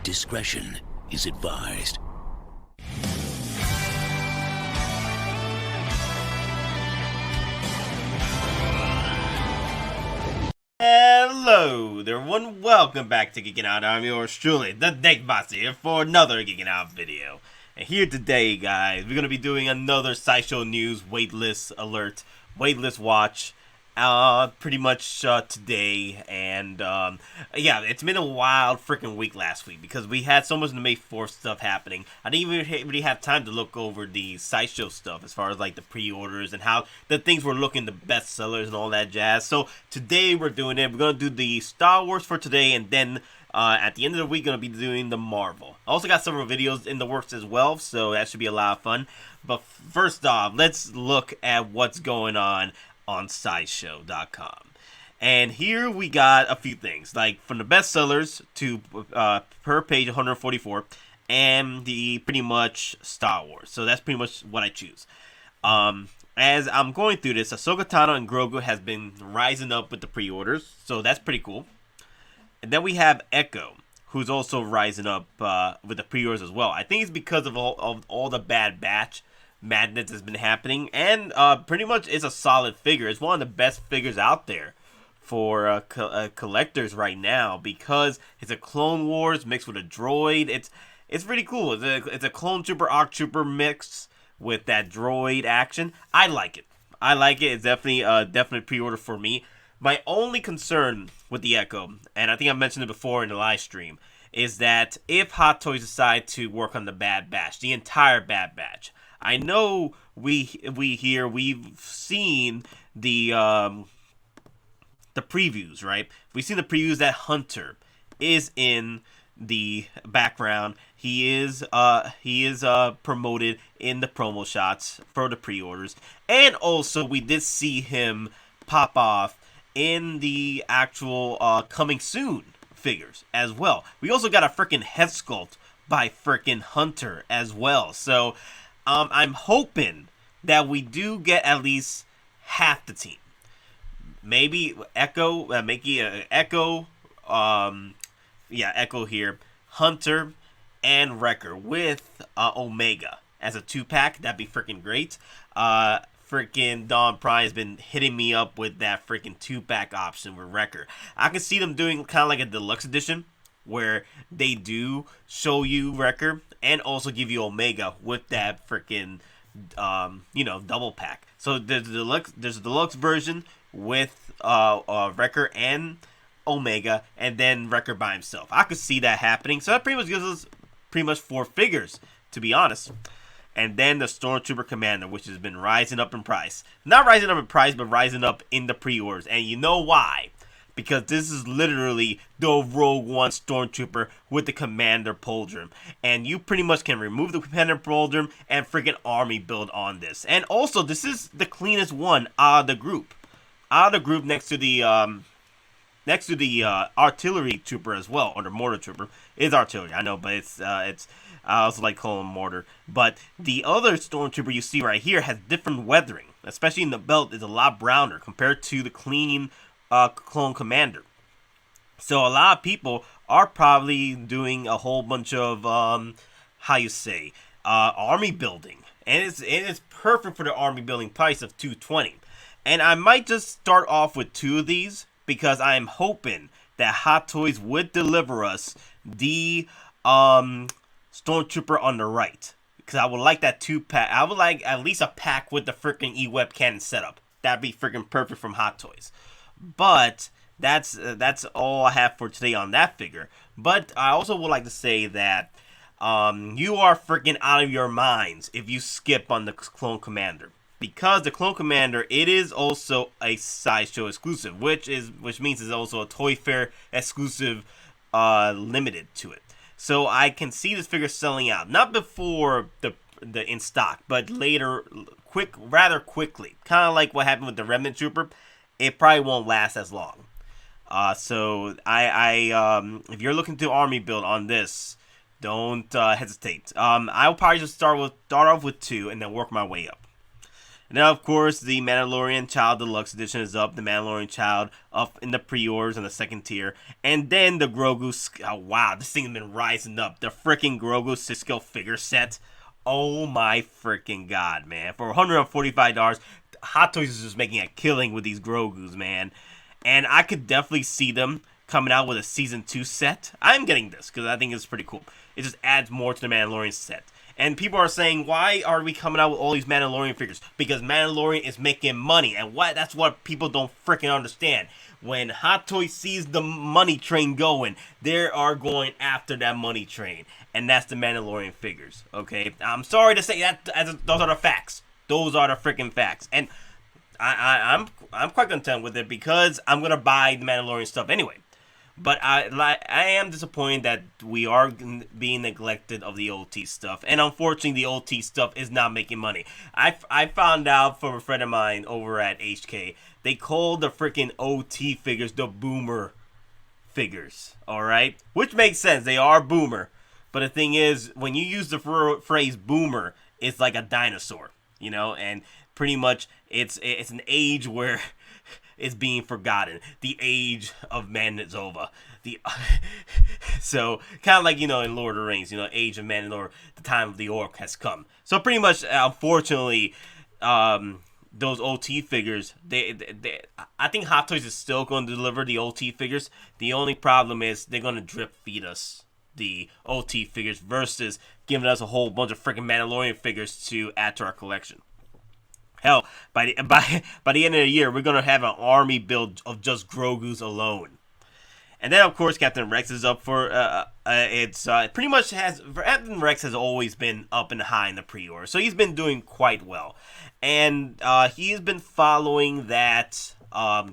discretion is advised. Hello there, everyone. Welcome back to Geeking Out. I'm yours truly, the Deckboss here for another Geeking Out video. And here today, guys, we're going to be doing another Sideshow News waitlist alert, waitlist watch, pretty much today. And yeah, it's been a wild freaking week last week because we had so much of the May 4th stuff happening. I didn't even really have time to look over the Sideshow stuff as far as like the pre-orders and how the things were looking, the best sellers and all that jazz. So today we're doing it. We're going to do the Star Wars for today, and then at the end of the week, going to be doing the Marvel. I also got several videos in the works as well, so that should be a lot of fun. But first off, let's look at what's going on Sideshow.com. And here we got a few things, like from the bestsellers to per page 144, and the pretty much Star Wars. So that's pretty much what I choose. As I'm going through this, Ahsoka, Tano, and Grogu has been rising up with the pre-orders, so that's pretty cool. And then we have Echo, who's also rising up with the pre-orders as well. I think it's because of all the Bad Batch madness that's been happening, and pretty much it's a solid figure. It's one of the best figures out there for collectors right now because it's a Clone Wars mixed with a droid. It's pretty cool. It's a Clone Trooper, Arc Trooper mix with that droid action. I like it. It's definitely definite pre-order for me. My only concern with the Echo, and I think I mentioned it before in the live stream, is that if Hottoys decide to work on the Bad Batch, the entire Bad Batch, I know we've seen the previews, right? We've seen the previews that Hunter is in the background. He is promoted in the promo shots for the pre-orders, and also we did see him pop off in the actual coming soon figures as well. We also got a freaking head sculpt by freaking Hunter as well. So I'm hoping that we do get at least half the team. Maybe Echo, Echo here, Hunter, and Wrecker with Omega as a 2-pack. That'd be freaking great. Freaking Don Prime has been hitting me up with that freaking 2-pack option with Wrecker. I can see them doing kind of like a deluxe edition where they do show you Wrecker and also give you Omega with that freaking double pack. So there's a deluxe version with Wrecker and Omega, and then Wrecker by himself. I could see that happening. So that pretty much gives us pretty much 4 figures, to be honest. And then the Stormtrooper Commander, which has been rising up in price. Not rising up in price, but rising up in the pre-orders. And you know why? Because this is literally the Rogue One Stormtrooper with the Commander Pauldron. And you pretty much can remove the Commander Pauldron and freaking army build on this. And also, this is the cleanest one out of the group. Out of the group next to the artillery trooper as well, or the mortar trooper. It's artillery, I know, but it's I also like calling him mortar. But the other stormtrooper you see right here has different weathering, especially in the belt is a lot browner compared to the clean clone commander. So a lot of people are probably doing a whole bunch of army building, and it's perfect for the army building price of $220. And I might just start off with 2 of these, because I am hoping that Hottoys would deliver us the Stormtrooper on the right. Because I would like that 2-pack. I would like at least a pack with the freaking E-Web cannon setup. That'd be freaking perfect from Hottoys. But that's all I have for today on that figure. But I also would like to say that you are freaking out of your minds if you skip on the Clone Commander. Because the Clone Commander, it is also a Sideshow exclusive, which means it's also a Toy Fair exclusive limited to it. So I can see this figure selling out, not before the in stock, but later, rather quickly. Kind of like what happened with the Remnant Trooper. It probably won't last as long. So if you're looking to army build on this, don't hesitate. I'll probably just start off with 2 and then work my way up. Now, of course, the Mandalorian Child Deluxe Edition is up. The Mandalorian Child up in the pre-orders on the second tier. And then the Grogu... Oh, wow, this thing has been rising up. The freaking Grogu Cisco figure set. Oh, my freaking God, man. For $145, Hottoys is just making a killing with these Grogus, man. And I could definitely see them coming out with a Season 2 set. I'm getting this because I think it's pretty cool. It just adds more to the Mandalorian set. And people are saying, why are we coming out with all these Mandalorian figures? Because Mandalorian is making money. And that's what people don't freaking understand. When Hot Toys sees the money train going, they are going after that money train. And that's the Mandalorian figures, okay? I'm sorry to say that. Those are the facts. Those are the freaking facts. And I'm quite content with it because I'm going to buy the Mandalorian stuff anyway. But I am disappointed that we are being neglected of the OT stuff. And unfortunately, the OT stuff is not making money. I found out from a friend of mine over at HK, they call the freaking OT figures the boomer figures. Alright? Which makes sense. They are boomer. But the thing is, when you use the phrase boomer, it's like a dinosaur. You know? And pretty much, it's an age where... it's being forgotten. The age of man is over. So, kind of like, in Lord of the Rings, age of Mandalore, the time of the orc has come. So, pretty much, unfortunately, those OT figures, I think Hot Toys is still going to deliver the OT figures. The only problem is they're going to drip feed us the OT figures versus giving us a whole bunch of freaking Mandalorian figures to add to our collection. Hell, by the end of the year, we're going to have an army build of just Grogu's alone. And then, of course, Captain Rex is up for... pretty much Captain Rex has always been up and high in the pre-order. So he's been doing quite well. And he's been following that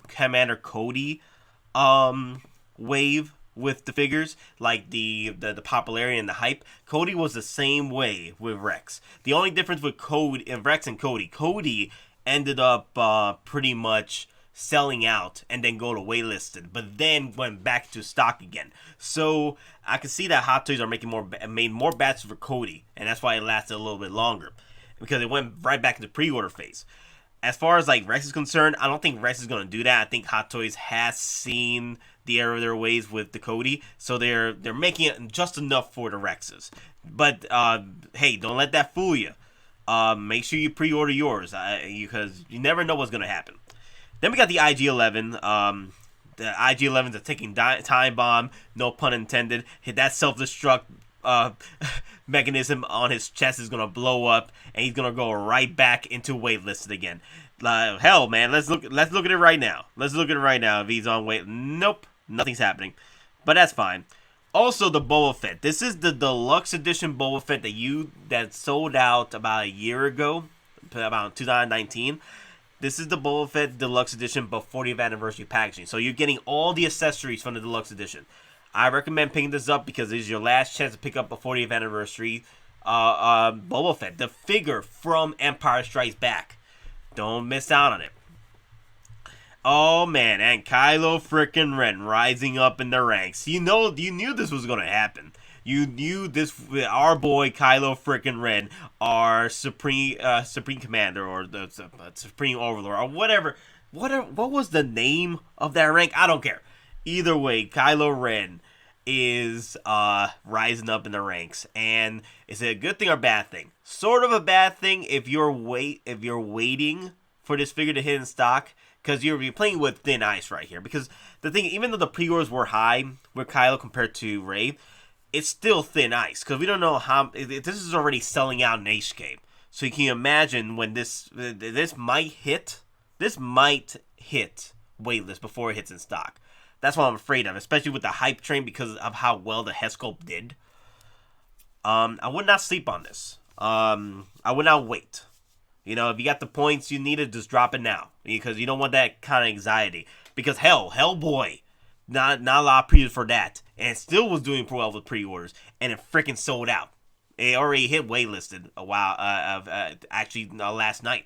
Commander Cody wave with the figures, like the popularity and the hype. Cody was the same way with Rex. The only difference with Rex and Cody ended up pretty much selling out and then go to waitlisted, but then went back to stock again. So I can see that Hot Toys are made more batches for Cody, and that's why it lasted a little bit longer, because it went right back into pre-order phase. As far as like Rex is concerned, I don't think Rex is going to do that. I think Hot Toys has seen the error of their ways with the Cody, so they're making it just enough for the Rexes. But hey, don't let that fool you. Make sure you pre-order yours, because you never know what's going to happen. Then we got the IG-11. The IG-11 is a ticking time bomb, no pun intended. That self-destruct mechanism on his chest is gonna blow up, and he's gonna go right back into waitlisted again. Hell, man, let's look at it right now. Let's look at it right now. If he's on wait, nope, nothing's happening. But that's fine. Also, the Boba Fett. This is the deluxe edition Boba Fett that sold out about a year ago, about 2019. This is the Boba Fett Deluxe Edition, but 40th anniversary packaging. So you're getting all the accessories from the Deluxe Edition. I recommend picking this up because this is your last chance to pick up a 40th anniversary Boba Fett, the figure from Empire Strikes Back. Don't miss out on it. Oh man, and Kylo frickin' Ren rising up in the ranks. You knew this was gonna happen. You knew this. Our boy Kylo frickin' Ren, our supreme commander, or the supreme overlord, or whatever. What was the name of that rank? I don't care. Either way, Kylo Ren is rising up in the ranks, and is it a good thing or bad thing? Sort of a bad thing if you're waiting for this figure to hit in stock, because you're playing with thin ice right here. Because the thing, even though the pre-orders were high with Kylo compared to Rey, it's still thin ice, because we don't know how... This is already selling out in HK. So you can imagine when this might hit waitlist before it hits in stock. That's what I'm afraid of, especially with the hype train, because of how well the head sculpt did. I would not sleep on this. I would not wait. If you got the points you needed, just drop it now, because you don't want that kind of anxiety. Because Hellboy, not a lot of pre-orders for that, and it still was doing pretty well with pre-orders, and it freaking sold out. It already hit waitlisted last night,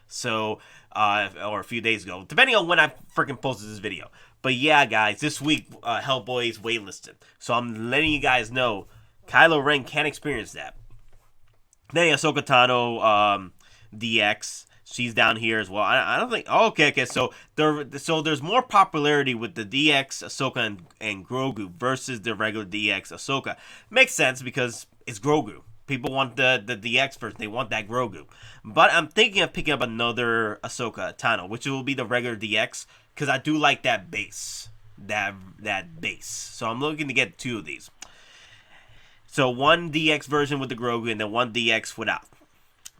so or a few days ago, depending on when I freaking posted this video. But yeah, guys, this week Hellboy is waitlisted, so I'm letting you guys know Kylo Ren can't experience that. Then Ahsoka Tano DX. She's down here as well. I don't think. Oh, okay. So there's more popularity with the DX Ahsoka and Grogu versus the regular DX Ahsoka. Makes sense because it's Grogu. People want the DX version. They want that Grogu. But I'm thinking of picking up another Ahsoka Tano, which will be the regular DX, because I do like that base. That base. So I'm looking to get 2 of these. So one DX version with the Grogu and then one DX without.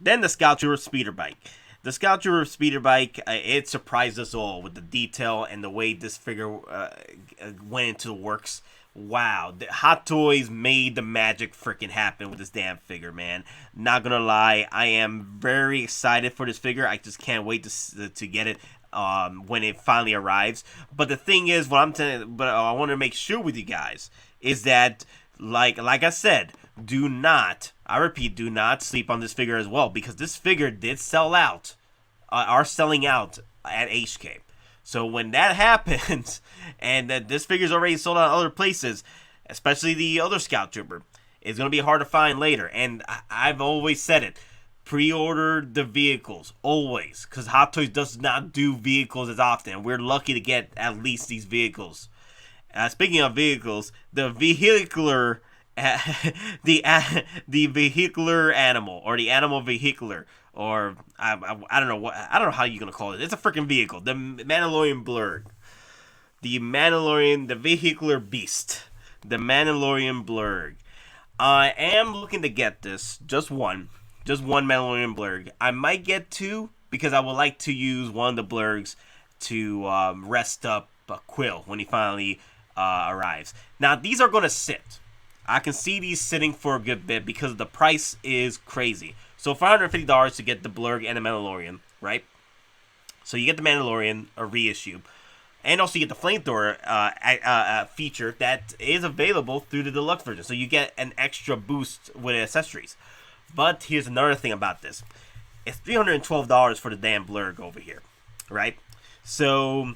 Then the Scout Trooper Speeder Bike. The Scout Trooper Speeder Bike, it surprised us all with the detail and the way this figure went into the works. Wow, the Hottoys made the magic freaking happen with this damn figure, man. Not gonna lie, I am very excited for this figure. I just can't wait to get it when it finally arrives. But the thing is, what I'm telling, but I want to make sure with you guys is that, like I said, do not sleep on this figure as well, because this figure did sell out, are selling out at HK. So when that happens, and that this figure's already sold out other places, especially the other Scout Trooper, it's going to be hard to find later. And I've always said it, pre-order the vehicles, always, because Hot Toys does not do vehicles as often. We're lucky to get at least these vehicles. Speaking of vehicles, the vehicular, the vehicular animal, or the animal vehicular, or I don't know I don't know how you're gonna call it. It's a freaking vehicle. The Mandalorian Blurrg, the Mandalorian, the vehicular beast, the Mandalorian Blurrg. I am looking to get this, just one Mandalorian Blurrg. I might get 2 because I would like to use one of the Blurgs to rest up Quill when he finally arrives. Now these are gonna sit. I can see these sitting for a good bit because the price is crazy. So $550 to get the Blurrg and the Mandalorian, right? So you get the Mandalorian, a reissue, and also you get the flamethrower feature that is available through the deluxe version. So you get an extra boost with accessories. But here's another thing about this: it's $312 for the damn Blurrg over here, right? So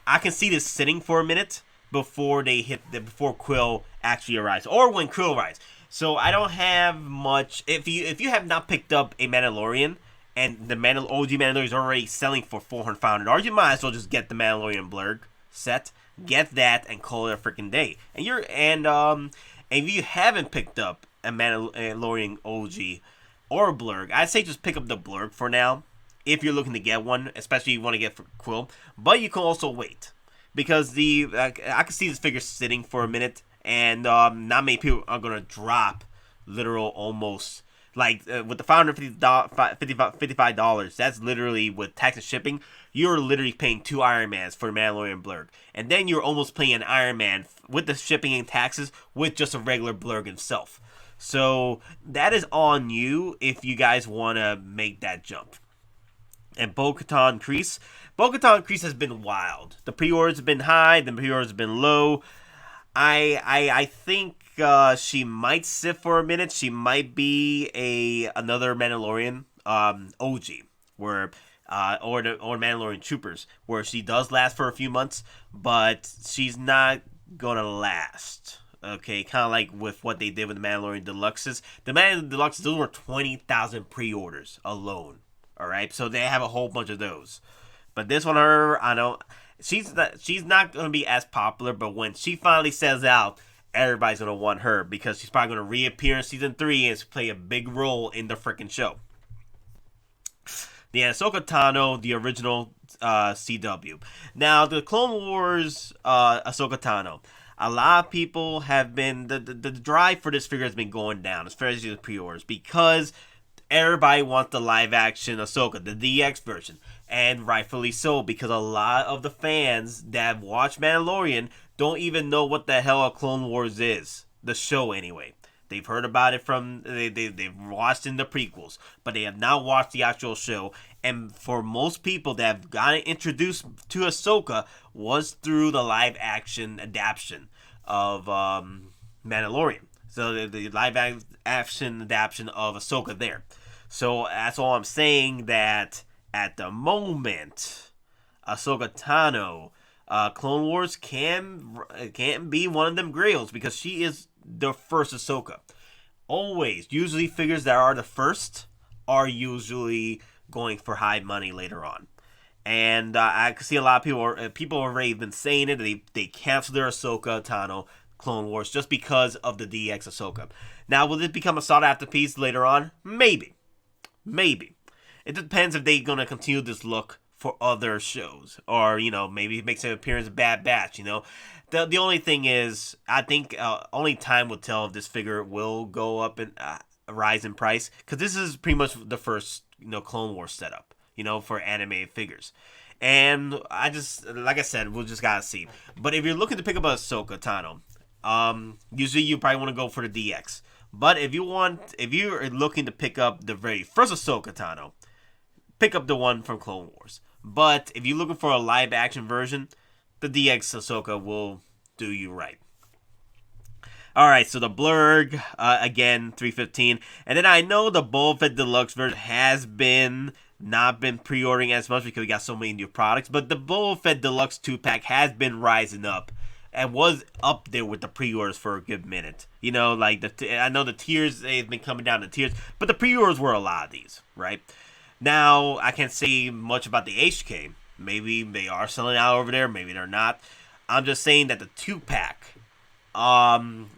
I can see this sitting for a minute before before Quill actually arrives, or when Quill arrives. So I don't have much. If you have not picked up a Mandalorian, and the OG Mandalorian is already selling for $400, you might as well just get the Mandalorian Blurrg set. Get that and call it a freaking day. And if you haven't picked up a Mandalorian OG or a Blurrg, I'd say just pick up the Blurrg for now, if you're looking to get one, especially if you want to get for Quill. But you can also wait, because I can see this figure sitting for a minute. And not many people are going to drop literal almost, like, with the $555, that's literally, with tax and shipping, you're literally paying 2 Iron Mans for Mandalorian Blurrg. And then you're almost paying an Iron Man with the shipping and taxes with just a regular Blurrg himself. So that is on you if you guys want to make that jump. And Bo-Katan Kryze. Bo-Katan Kryze has been wild. The pre-orders have been high, the pre-orders have been low. I think she might sit for a minute. She might be another Mandalorian OG, where or Mandalorian Troopers, where she does last for a few months, but she's not gonna last. Okay, kind of like with what they did with the Mandalorian Deluxes. The Mandalorian Deluxes, those were 20,000 pre-orders alone. All right, so they have a whole bunch of those. But this one, I don't. She's not going to be as popular, but when she finally sells out, everybody's going to want her, because she's probably going to reappear in Season 3 and play a big role in the freaking show. The Ahsoka Tano, the original CW. Now, the Clone Wars Ahsoka Tano. A lot of people have been... The drive for this figure has been going down, especially the pre-orders, because everybody wants the live-action Ahsoka, the DX version. And rightfully so, because a lot of the fans that watch Mandalorian don't even know what the hell a Clone Wars is. The show, anyway. They've heard about it from... They've watched in the prequels, but they have not watched the actual show. And for most people that have gotten introduced to Ahsoka was through the live-action adaptation of Mandalorian. So the live-action adaptation of Ahsoka there. So that's all I'm saying, that... At the moment, Ahsoka Tano, Clone Wars can be one of them grails, because she is the first Ahsoka. Always, usually figures that are the first are usually going for high money later on. And I can see a lot of people have already been saying it. They canceled their Ahsoka Tano Clone Wars just because of the DX Ahsoka. Now, will it become a sought after piece later on? Maybe. It depends if they're going to continue this look for other shows. Or, maybe it makes an appearance in Bad Batch, The only thing is, I think only time will tell if this figure will go up and rise in price. Because this is pretty much the first, Clone Wars setup, for anime figures. And like I said, we'll just gotta see. But if you're looking to pick up a Ahsoka Tano, usually you probably want to go for the DX. But if you're looking to pick up the very first Ahsoka Tano, pick up the one from Clone Wars. But if you're looking for a live action version, the DX Ahsoka will do you right. Alright, so the Blurrg, again, $315. And then I know the Boba Fett Deluxe version has not been pre-ordering as much because we got so many new products. But the Boba Fett Deluxe 2-pack has been rising up. And was up there with the pre-orders for a good minute. I know the tiers, they've been coming down to tiers, but the pre-orders were a lot of these, right? Now, I can't say much about the HK. Maybe they are selling out over there, maybe they're not. I'm just saying that the 2-pack,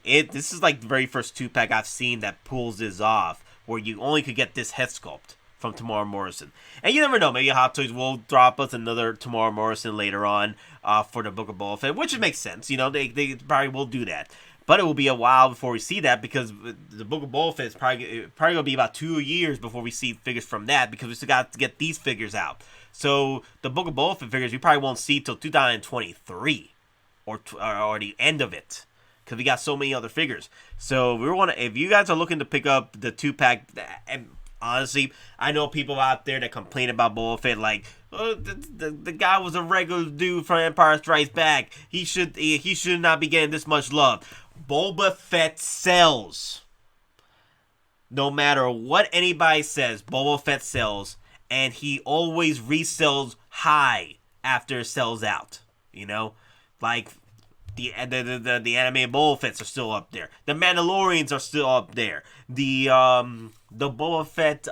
this is like the very first 2-pack I've seen that pulls this off, where you only could get this head sculpt from Tamara Morrison. And you never know, maybe Hottoys will drop us another Tamara Morrison later on for the Book of Boba Fett, which makes sense. They probably will do that. But it will be a while before we see that because the Book of Boba Fett is probably going to be about 2 years before we see figures from that because we still got to get these figures out. So the Book of Boba Fett figures we probably won't see till 2023 or the end of it because we got so many other figures. So if you guys are looking to pick up the 2-pack, and honestly, I know people out there that complain about Boba Fett like, the guy was a regular dude from Empire Strikes Back. He should not be getting this much love. Boba Fett sells. No matter what anybody says, Boba Fett sells, and he always resells high after it sells out. Like the anime Boba Fetts are still up there. The Mandalorians are still up there. The Boba Fett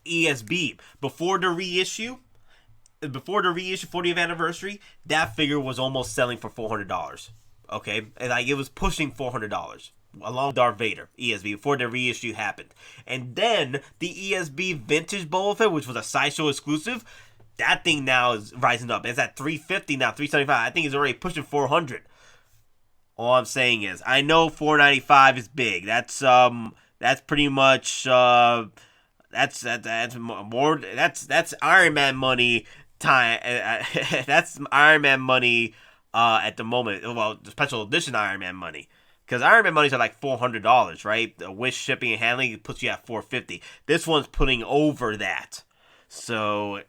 ESB before the reissue 40th anniversary, that figure was almost selling for $400. Okay, and it was pushing $400 along with Darth Vader ESB before the reissue happened. And then the ESB vintage Boba Fett, which was a Sideshow exclusive, that thing now is rising up. It's at $350 now, $375. I think it's already pushing $400. All I'm saying is, I know $495 is big. That's pretty much that's more. That's Iron Man money time. That's Iron Man money at the moment. Well, the special edition Iron Man money. Because Iron Man monies are like $400, right? With shipping and handling, it puts you at $450. This one's putting over that. So,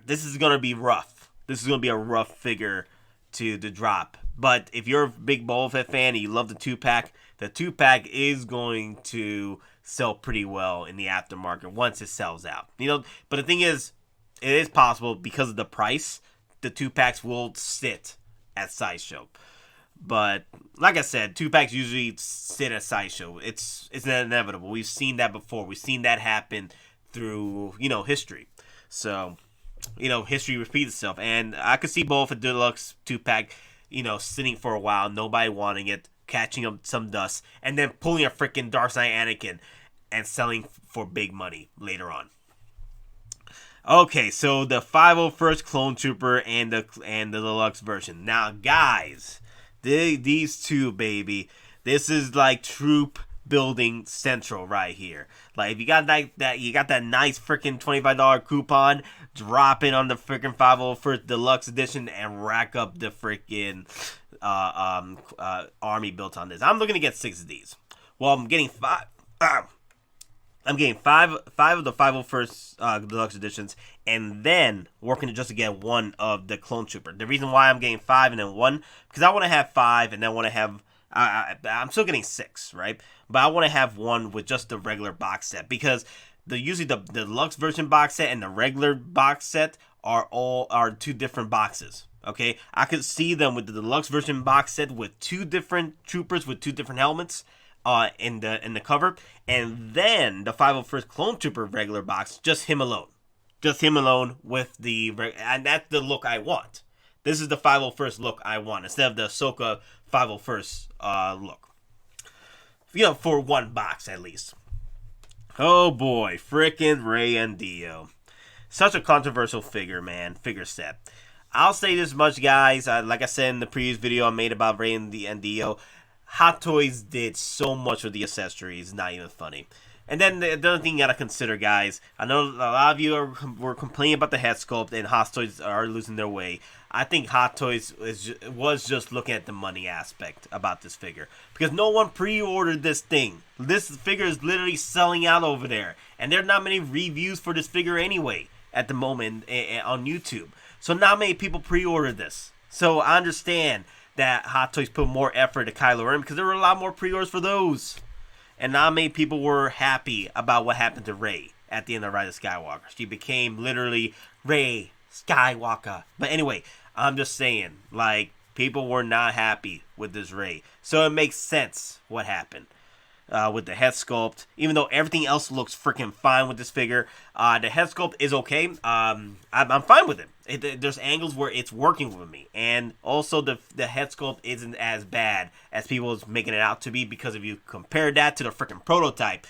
this is going to be rough. This is going to be a rough figure to drop. But if you're a big Boba Fett fan and you love the 2-pack, the 2-pack is going to sell pretty well in the aftermarket once it sells out. But the thing is, it is possible because of the price, the 2-packs will sit at Sideshow. But like I said, 2-packs usually sit at Sideshow. It's inevitable. We've seen that before. We've seen that happen through history. So history repeats itself, and I could see Boba Fett Deluxe 2-pack sitting for a while, nobody wanting it, catching up some dust, and then pulling a freaking Dark Knight Anakin and selling for big money later on. Okay, so the 501st Clone Trooper and the deluxe version. Now, guys, these two, baby, this is like troop building central right here. Like, if you got that you got that nice freaking $25 coupon, drop it on the freaking 501st Deluxe Edition and rack up the freaking army built on this. I'm looking to get 6 of these. Well, I'm getting 5. I'm getting five of the 501st Deluxe Editions, and then working just to get 1 of the Clone Trooper. The reason why I'm getting 5 and then 1, because I want to have 5 and then want to have... I'm still getting 6, right? But I want to have 1 with just the regular box set, because usually the deluxe version box set and the regular box set are 2 different boxes. Okay, I could see them with the deluxe version box set with 2 different troopers with 2 different helmets. in the cover, and then the 501st Clone Trooper regular box, just him alone. Just him alone with the... And that's the look I want. This is the 501st look I want, instead of the Ahsoka 501st look. You know, for one box at least. Oh boy, frickin' Rey and Dio. Such a controversial figure, man. Figure set. I'll say this much, guys. Like I said in the previous video I made about Rey and Dio, Hottoys did so much with the accessories, not even funny. And then the other thing you gotta consider, guys, I know a lot of you were complaining about the head sculpt and Hottoys are losing their way. I think Hottoys was just looking at the money aspect about this figure, because no one pre-ordered this thing. This figure is literally selling out over there, and there are not many reviews for this figure anyway at the moment on YouTube. So not many people pre-ordered this. So I understand that Hottoys put more effort to Kylo Ren, because there were a lot more pre-orders for those. And not many people were happy about what happened to Rey at the end of Rise of Skywalker. She became literally Rey Skywalker. But anyway, I'm just saying, like, people were not happy with this Rey. So it makes sense what happened with the head sculpt. Even though everything else looks freaking fine with this figure, the head sculpt is okay. I'm fine with it. There's angles where it's working with me. And also the head sculpt isn't as bad as people is making it out to be, because if you compare that to the freaking prototype,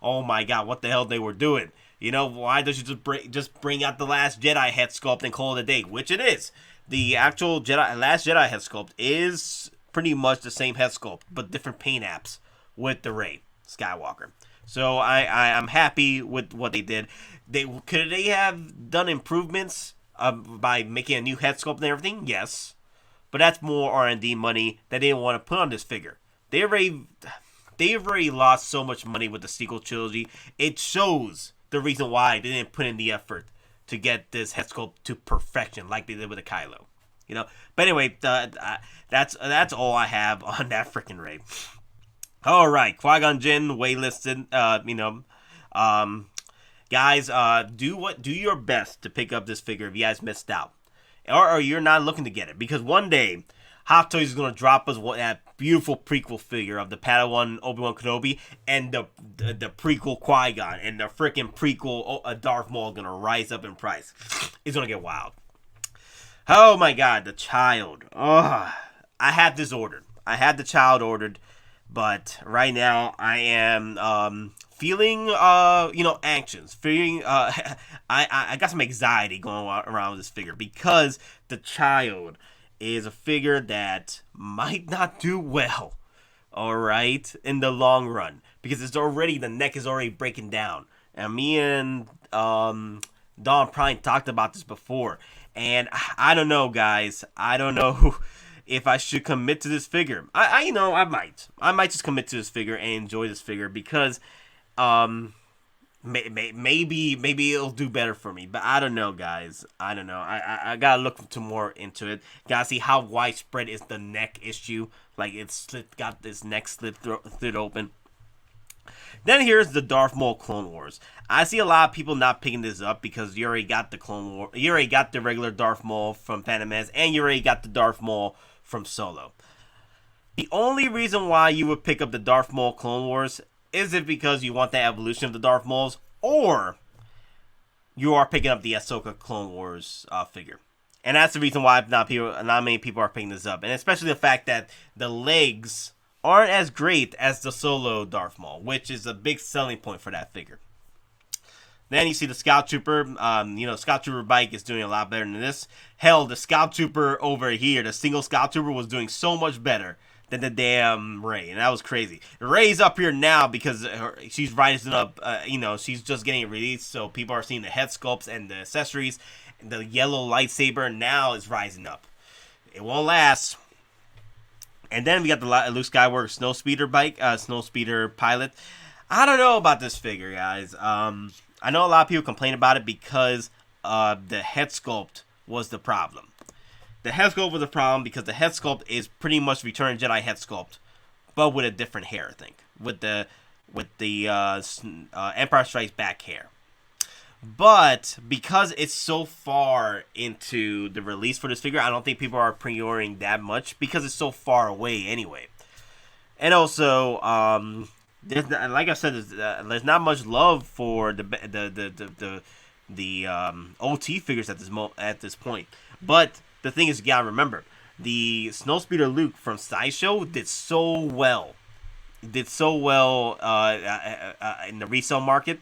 oh my god, what the hell they were doing. You know, why don't you just bring out the Last Jedi head sculpt and call it a day? Which it is. The actual Last Jedi head sculpt is pretty much the same head sculpt, but different paint apps with the Rey Skywalker. So I'm happy with what they did. Could they have done improvements by making a new head sculpt and everything? Yes. But that's more R&D money that they didn't want to put on this figure. They've already lost so much money with the sequel trilogy. It shows the reason why they didn't put in the effort to get this head sculpt to perfection like they did with the Kylo. You know? But anyway, that's all I have on that freaking Rey. Alright, Qui-Gon Jinn, waitlisted, guys, do your best to pick up this figure if you guys missed out. Or you're not looking to get it. Because one day, Hottoys is going to drop us that beautiful prequel figure of the Padawan Obi-Wan Kenobi and the prequel Qui-Gon, and the freaking prequel Darth Maul going to rise up in price. It's going to get wild. Oh my god, the child. Oh, I had this ordered. I had the child ordered, but right now I am feeling anxious. Feeling I got some anxiety going around with this figure, because the child is a figure that might not do well, alright, in the long run. Because the neck is already breaking down. And me and Don Prime talked about this before. And I don't know, guys. I don't know if I should commit to this figure. I might. I might just commit to this figure and enjoy this figure, because maybe it'll do better for me, but I don't know, guys. I don't know. I gotta look more into it. Gotta see how widespread is the neck issue. Like, got this neck slit open. Then here's the Darth Maul Clone Wars. I see a lot of people not picking this up because you already got the Clone War. You already got the regular Darth Maul from Phantom Menace, and you already got the Darth Maul from Solo. The only reason why you would pick up the Darth Maul Clone Wars is it because you want the evolution of the Darth Mauls, or you are picking up the Ahsoka Clone Wars figure. And that's the reason why not many people are picking this up. And especially the fact that the legs aren't as great as the Solo Darth Maul, which is a big selling point for that figure. Then you see the Scout Trooper. Scout Trooper bike is doing a lot better than this. Hell, the Scout Trooper over here, the single Scout Trooper, was doing so much better than the damn Rey, and that was crazy. Rey's up here now because she's rising up. She's just getting released, so people are seeing the head sculpts and the accessories. And the yellow lightsaber now is rising up. It won't last. And then we got the Luke Skywalker Snowspeeder pilot. I don't know about this figure, guys. I know a lot of people complain about it because the head sculpt was the problem. The head sculpt was a problem because the head sculpt is pretty much Return of the Jedi head sculpt, but with a different hair, I think. With the Empire Strikes Back hair. But because it's so far into the release for this figure, I don't think people are pre-ordering that much because it's so far away anyway. And also, like I said, there's not much love for the OT figures at this point. But the thing is, you gotta remember, the Snowspeeder Luke from Sideshow did so well. In the resale market.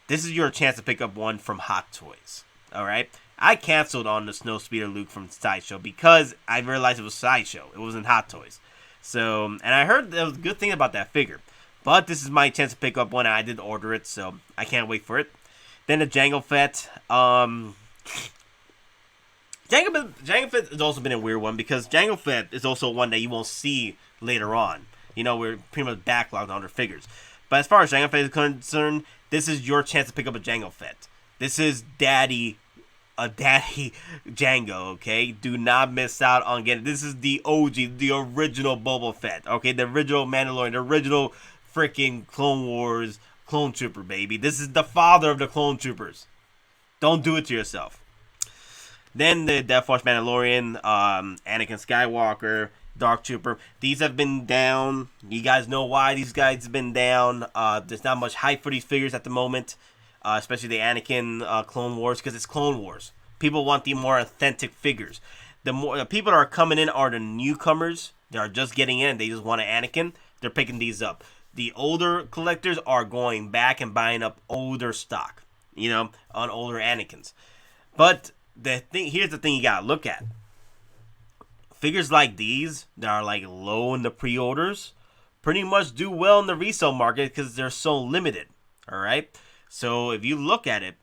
This is your chance to pick up one from Hottoys. All right. I canceled on the Snowspeeder Luke from Sideshow because I realized it was Sideshow. It wasn't Hottoys. So, and I heard there was a good thing about that figure. But this is my chance to pick up one, and I did order it, so I can't wait for it. Then the Jango Fett. Jango Fett has also been a weird one because Jango Fett is also one that you won't see later on. You know, we're pretty much backlogged on their figures. But as far as Jango Fett is concerned, this is your chance to pick up a Jango Fett. This is daddy Jango, okay? Do not miss out on getting it. This is the OG, the original Boba Fett, okay? The original Mandalorian, the original freaking Clone Wars Clone Trooper, baby. This is the father of the Clone Troopers. Don't do it to yourself. Then the Death Watch Mandalorian, Anakin Skywalker, Dark Trooper. These have been down. You guys know why these guys have been down. There's not much hype for these figures at the moment. Especially the Anakin Clone Wars, because it's Clone Wars. People want the more authentic figures. The people that are coming in are the newcomers. They are just getting in. They just want an Anakin. They're picking these up. The older collectors are going back and buying up older stock, you know, on older Anakins. But here's the thing you gotta look at. Figures like these that are like low in the pre-orders pretty much do well in the resale market because they're so limited. All right. So if you look at it,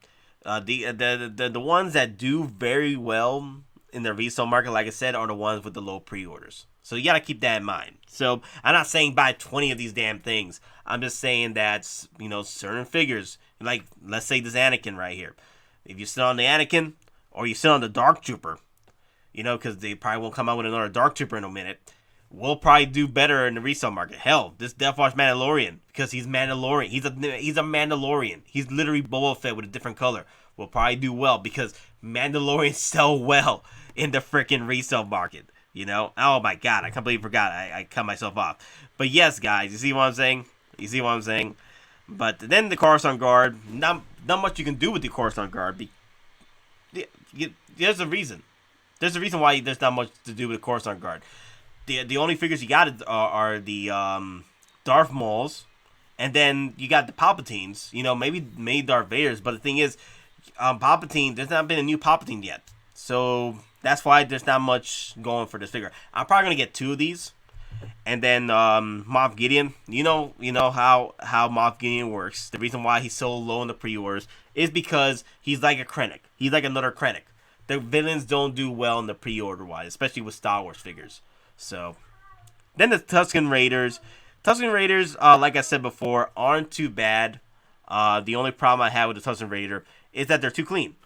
the ones that do very well in the resale market, like I said, are the ones with the low pre-orders. So you got to keep that in mind. So I'm not saying buy 20 of these damn things. I'm just saying that, you know, certain figures, like let's say this Anakin right here. If you sit on the Anakin or you sit on the Dark Trooper, you know, because they probably won't come out with another Dark Trooper in a minute, we'll probably do better in the resale market. Hell, this Death Watch Mandalorian, because he's Mandalorian. He's a Mandalorian. He's literally Boba Fett with a different color. We'll probably do well because Mandalorians sell well in the freaking resale market. You know? Oh my god, I completely forgot. I cut myself off. But yes, guys, you see what I'm saying? You see what I'm saying? But then the Coruscant Guard, not much you can do with the Coruscant Guard. There's a reason. There's a reason why there's not much to do with the Coruscant Guard. The only figures you got are the Darth Mauls, and then you got the Palpatines. You know, maybe Darth Vader's, but the thing is, Palpatine, there's not been a new Palpatine yet. So that's why there's not much going for this figure. I'm probably going to get 2 of these. And then Moff Gideon. You know how Moff Gideon works. The reason why he's so low in the pre-orders is because he's like a Krennic. He's like another Krennic. The villains don't do well in the pre-order wise, especially with Star Wars figures. So, then the Tusken Raiders. Tusken Raiders, like I said before, aren't too bad. The only problem I have with the Tusken Raider is that they're too clean.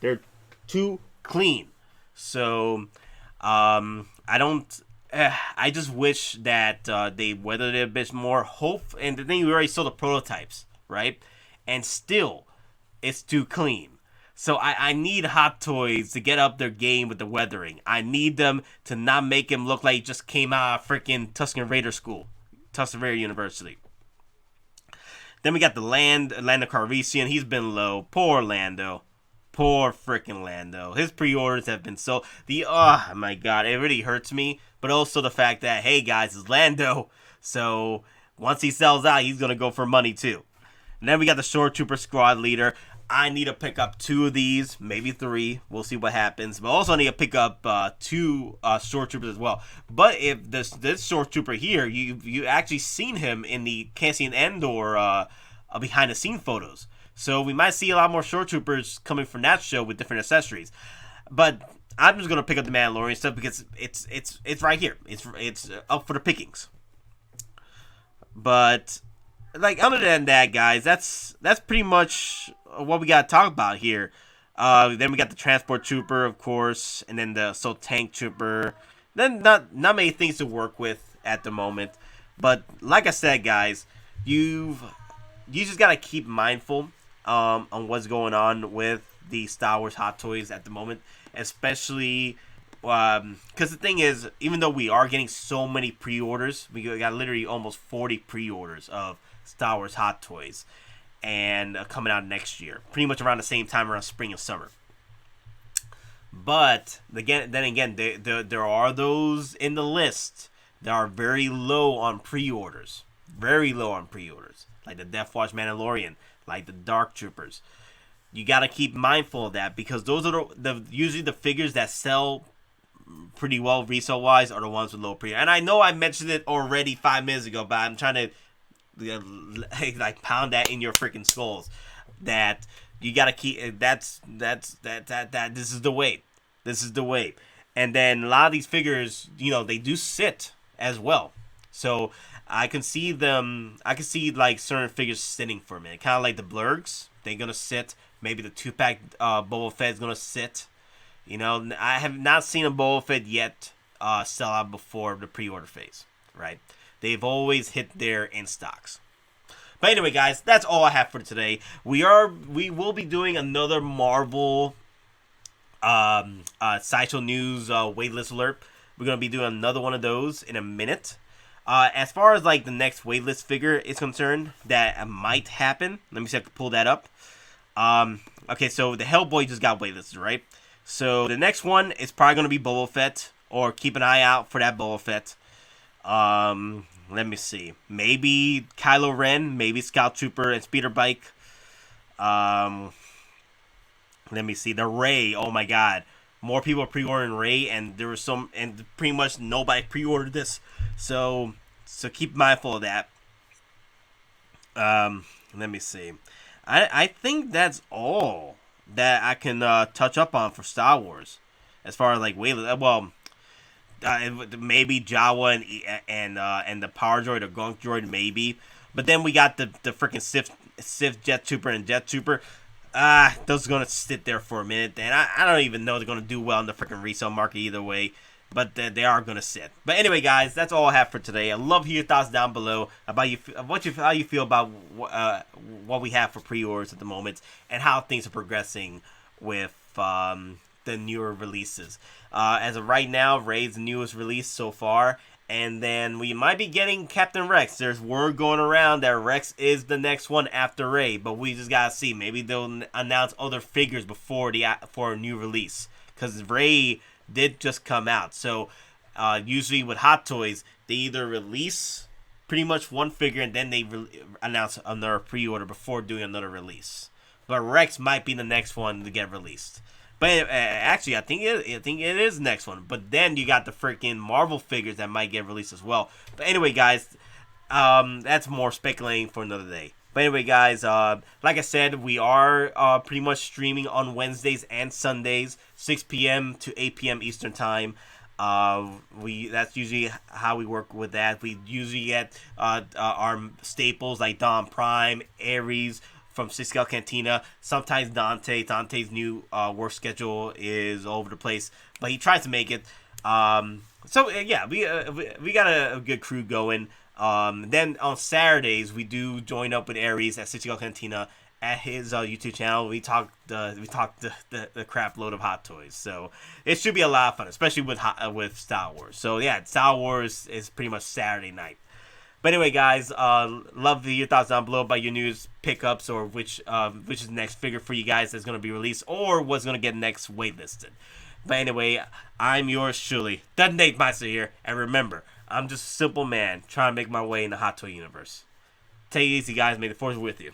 They're too clean. So, I just wish that they weathered it a bit more. And the thing, we already saw the prototypes, right? And still, it's too clean. So I need Hottoys to get up their game with the weathering. I need them to not make him look like he just came out of freaking Tusken Raider school. Tusken Raider University. Then we got the Lando Calrissian. He's been low. Poor Lando. Poor freaking Lando. His pre-orders have been so... Oh my god, it really hurts me. But also the fact that, hey guys, it's Lando. So once he sells out, he's going to go for money too. And then we got the Stormtrooper Squad Leader. I need to pick up 2 of these, maybe 3. We'll see what happens. But also I need to pick up 2 Stormtroopers as well. But if this Stormtrooper here, you actually seen him in the Cassian Andor behind the scene photos. So we might see a lot more Stormtroopers coming from that show with different accessories. But I'm just gonna pick up the Mandalorian stuff because it's right here. It's up for the pickings. But like other than that, guys, that's pretty much what we gotta talk about here. Then we got the Transport Trooper, of course, and then the Tank Trooper. Then not many things to work with at the moment. But like I said, guys, you just gotta keep mindful on what's going on with the Star Wars Hot Toys at the moment, especially because the thing is, even though we are getting so many pre-orders, we got literally almost 40 pre-orders of Star Wars Hot Toys, and coming out next year, pretty much around the same time, around spring and summer. But then again, there are those in the list that are very low on pre-orders, like the Death Watch Mandalorian, like the Dark Troopers. You gotta keep mindful of that, because those are usually the figures that sell pretty well resale wise are the ones with low pre. And I know I mentioned it already 5 minutes ago, but I'm trying to like pound that in your freaking skulls that you gotta keep. That this is the way. And then a lot of these figures, they do sit as well. So I can see like certain figures sitting for a minute, kind of like the Blurrgs. They're gonna sit. Maybe the 2-pack Boba Fett is gonna sit. I have not seen a Boba Fett yet sell out before the pre-order phase. Right? They've always hit their in stocks. But anyway, guys, that's all I have for today. We will be doing another Marvel Sideshow News waitlist alert. We're gonna be doing another one of those in a minute. As far as like the next waitlist figure is concerned, that might happen. Let me see if I can pull that up. Okay, so the Hellboy just got waitlisted, right? So the next one is probably gonna be Boba Fett, or keep an eye out for that Boba Fett. Let me see. Maybe Kylo Ren, maybe Scout Trooper and Speeder Bike. Let me see. The Rey. Oh my God. More people are pre-ordering Rey, and there was and pretty much nobody pre-ordered this. So keep mindful of that. Let me see. I think that's all that I can touch up on for Star Wars, as far as like waitlist. Well, maybe Jawa and the Power Droid or Gunk Droid maybe, but then we got the freaking Sith Jet Trooper and Jet Trooper. Those are gonna sit there for a minute, and I don't even know they're gonna do well in the freaking resale market either way. But they are gonna sit. But anyway, guys, that's all I have for today. I'd love to hear your thoughts down below about how you feel about what we have for pre-orders at the moment, and how things are progressing with the newer releases. As of right now, Rey's the newest release so far, and then we might be getting Captain Rex. There's word going around that Rex is the next one after Rey, but we just gotta see. Maybe they'll announce other figures for a new release, because Rey did just come out. So usually with Hot Toys, they either release pretty much one figure and then they announce another pre-order before doing another release. But Rex might be the next one to get released. But actually, I think it is the next one. But then you got the freaking Marvel figures that might get released as well. But anyway, guys, that's more speculating for another day. But anyway, guys, like I said, we are pretty much streaming on Wednesdays and Sundays, 6 p.m. to 8 p.m. Eastern Time. That's usually how we work with that. We usually get our staples like Don Prime, Ares from Siskel Cantina. Sometimes Dante. Dante's new work schedule is all over the place, but he tries to make it. Yeah, we got a good crew going. Then on Saturdays we do join up with Ares at Siskel Cantina at his YouTube channel. We talk the crap load of Hot Toys. So it should be a lot of fun, especially with Star Wars. So yeah, Star Wars is pretty much Saturday night. But anyway, guys, love to hear your thoughts down below about your news pickups, or which is the next figure for you guys that's going to be released, or what's going to get next waitlisted. But anyway, I'm yours truly, the Ig-mypigmeup here, and remember, I'm just a simple man trying to make my way in the Hot Toy universe. Take it easy, guys. May the force be with you.